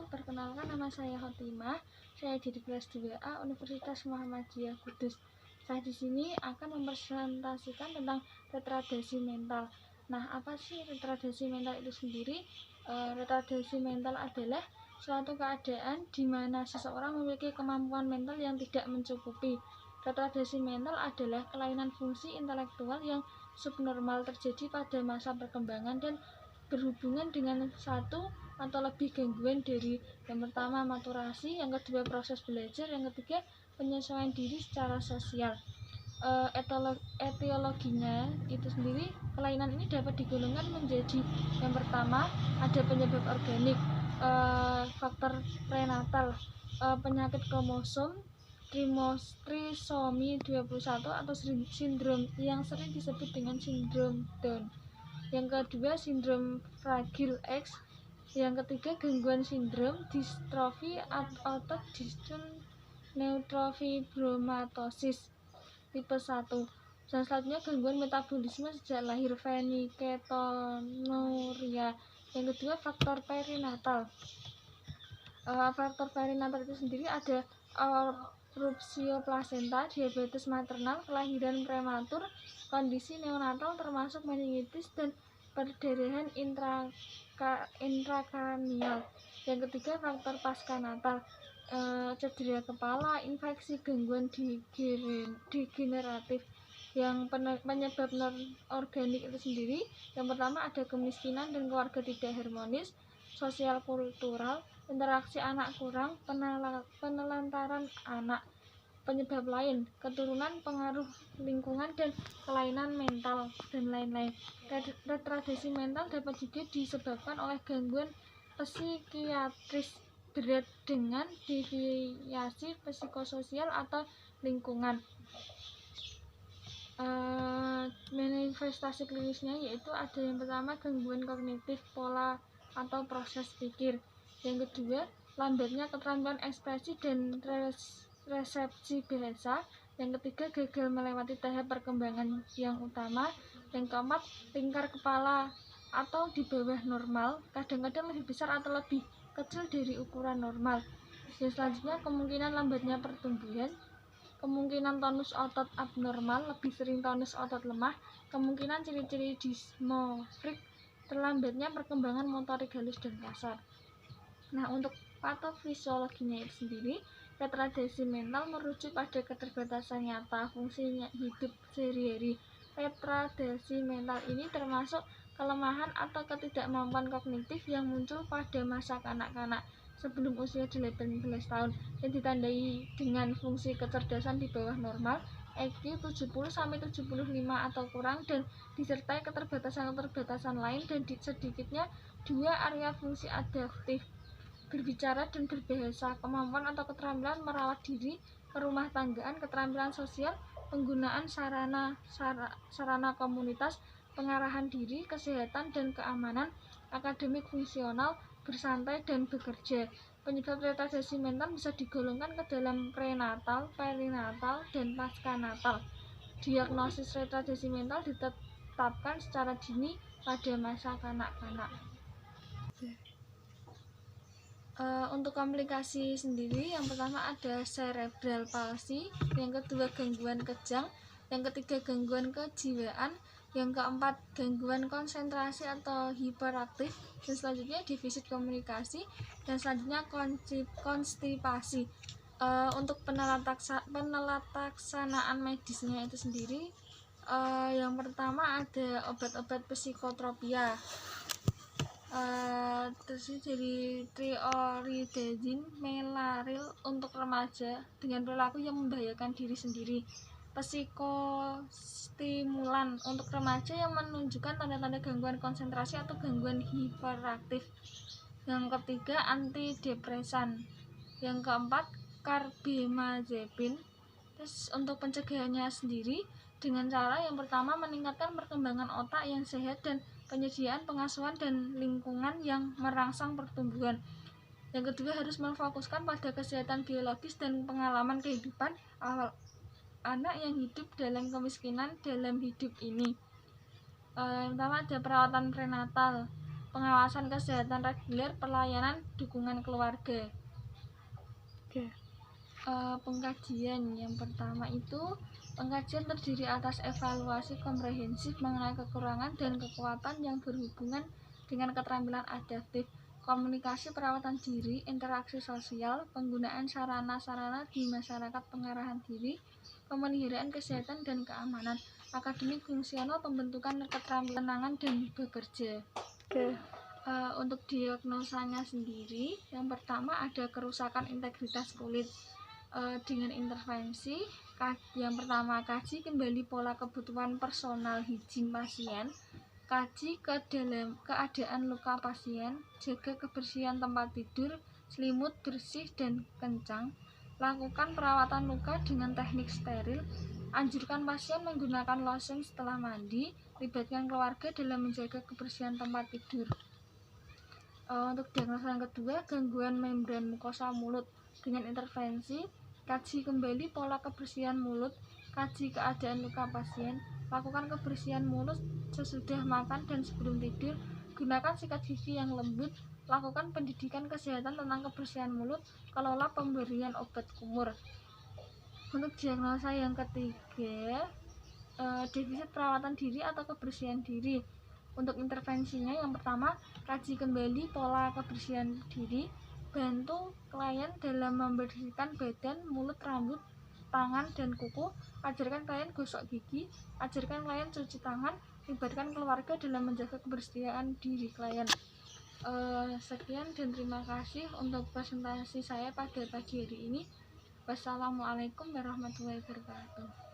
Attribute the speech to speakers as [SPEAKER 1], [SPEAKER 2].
[SPEAKER 1] wabarakatuh. Perkenalkan, nama saya Khotimah. Saya di kelas 2A Universitas Muhammadiyah Kudus. Saya di sini akan mempresentasikan tentang retardasi mental. Nah, apa sih retardasi mental itu sendiri? Retardasi mental adalah suatu keadaan di mana seseorang memiliki kemampuan mental yang tidak mencukupi. Retardasi mental adalah kelainan fungsi intelektual yang subnormal terjadi pada masa perkembangan dan berhubungan dengan satu atau lebih gangguan dari yang pertama maturasi, yang kedua proses belajar, yang ketiga penyesuaian diri secara sosial. Etiologinya itu sendiri, kelainan ini dapat digolongkan menjadi yang pertama ada penyebab organik, faktor prenatal, penyakit kromosom, trisomi 21 atau sindrom yang sering disebut dengan sindrom Down. Yang kedua sindrom Fragile X. Yang ketiga gangguan sindrom distrofi otot neurofibromatosis tipe 1. Dan selanjutnya gangguan metabolisme sejak lahir fenilketonuria. Yang kedua faktor perinatal. Faktor perinatal itu sendiri ada rupsio plasenta, diabetes maternal, kelahiran prematur, kondisi neonatal termasuk meningitis dan perdarahan intrakranial. Yang ketiga faktor pasca-natal, cedera kepala, infeksi, gangguan degeneratif. Yang penyebab non-organik itu sendiri, yang pertama ada kemiskinan dan keluarga tidak harmonis, sosial kultural, interaksi anak kurang, penelantaran anak. Penyebab lain, keturunan, pengaruh lingkungan, dan kelainan mental, dan lain-lain. Retardasi mental dapat juga disebabkan oleh gangguan psikiatris berat dengan deviasi psikososial atau lingkungan. Manifestasi klinisnya yaitu ada yang pertama gangguan kognitif pola atau proses pikir, yang kedua lambatnya keterampilan ekspresi dan resepsi bahasa, yang ketiga gagal melewati tahap perkembangan yang utama, yang keempat lingkar kepala atau di bawah normal, kadang-kadang lebih besar atau lebih kecil dari ukuran normal. Yang selanjutnya kemungkinan lambatnya pertumbuhan, kemungkinan tonus otot abnormal, lebih sering tonus otot lemah, kemungkinan ciri-ciri dysmorphic, terlambatnya perkembangan motorik halus dan kasar. Nah, untuk patofisiologinya itu sendiri, retardasi mental merujuk pada keterbatasan nyata fungsinya hidup sehari-hari. Retardasi mental ini termasuk kelemahan atau ketidakmampuan kognitif yang muncul pada masa kanak-kanak sebelum usia 18 tahun yang ditandai dengan fungsi kecerdasan di bawah normal, IQ 70-75 atau kurang, dan disertai keterbatasan-keterbatasan lain dan sedikitnya 2 area fungsi adaptif, berbicara dan berbahasa, kemampuan atau keterampilan merawat diri, kerumah tanggaan, keterampilan sosial, penggunaan sarana komunitas, pengarahan diri, kesehatan dan keamanan, akademik fungsional, bersantai dan bekerja. Penyebab retardasi mental bisa digolongkan ke dalam prenatal, perinatal, dan pasca-natal. Diagnosis retardasi mental ditetapkan secara dini pada masa kanak-kanak. Untuk komplikasi sendiri, yang pertama ada cerebral palsy, yang kedua gangguan kejang, yang ketiga gangguan kejiwaan, yang keempat gangguan konsentrasi atau hiperaktif, dan selanjutnya defisit komunikasi, dan selanjutnya konstipasi. Untuk penelataksanaan medisnya itu sendiri, yang pertama ada obat-obat psikotropia, terus dari trioridazine, melaril untuk remaja dengan perilaku yang membahayakan diri sendiri, psikostimulan untuk remaja yang menunjukkan tanda-tanda gangguan konsentrasi atau gangguan hiperaktif, yang ketiga antidepresan, yang keempat carbamazepine. Terus untuk pencegahannya sendiri dengan cara yang pertama meningkatkan perkembangan otak yang sehat dan penyediaan pengasuhan dan lingkungan yang merangsang pertumbuhan. Yang kedua harus memfokuskan pada kesehatan biologis dan pengalaman kehidupan awal anak yang hidup dalam kemiskinan dalam hidup ini. Yang pertama ada perawatan prenatal, pengawasan kesehatan reguler, pelayanan, dukungan keluarga. Pengkajian yang pertama itu pengkajian terdiri atas evaluasi komprehensif mengenai kekurangan dan kekuatan yang berhubungan dengan keterampilan adaptif, komunikasi, perawatan diri, interaksi sosial, penggunaan sarana-sarana di masyarakat, pengarahan diri, pemeliharaan kesehatan dan keamanan, akademik fungsional, pembentukan keterampilan dan bekerja. Untuk diagnosanya sendiri, yang pertama ada kerusakan integritas kulit dengan intervensi. Yang pertama, kaji kembali pola kebutuhan personal higien pasien, kaji keadaan luka pasien, jaga kebersihan tempat tidur, selimut bersih dan kencang, lakukan perawatan luka dengan teknik steril, anjurkan pasien menggunakan lotion setelah mandi, libatkan keluarga dalam menjaga kebersihan tempat tidur. Untuk diagnosa yang kedua, gangguan membran mukosa mulut dengan intervensi, kaji kembali pola kebersihan mulut, kaji keadaan luka pasien, lakukan kebersihan mulut sesudah makan dan sebelum tidur, gunakan sikat gigi yang lembut, lakukan pendidikan kesehatan tentang kebersihan mulut, kelola pemberian obat kumur. Untuk diagnosa yang ketiga, defisit perawatan diri atau kebersihan diri. Untuk intervensinya, yang pertama, kaji kembali pola kebersihan diri, bantu klien dalam membersihkan badan, mulut, rambut, tangan, dan kuku, ajarkan klien gosok gigi, ajarkan klien cuci tangan, libatkan keluarga dalam menjaga kebersihan diri klien. Sekian dan terima kasih untuk presentasi saya pada pagi hari ini. Wassalamualaikum warahmatullahi wabarakatuh.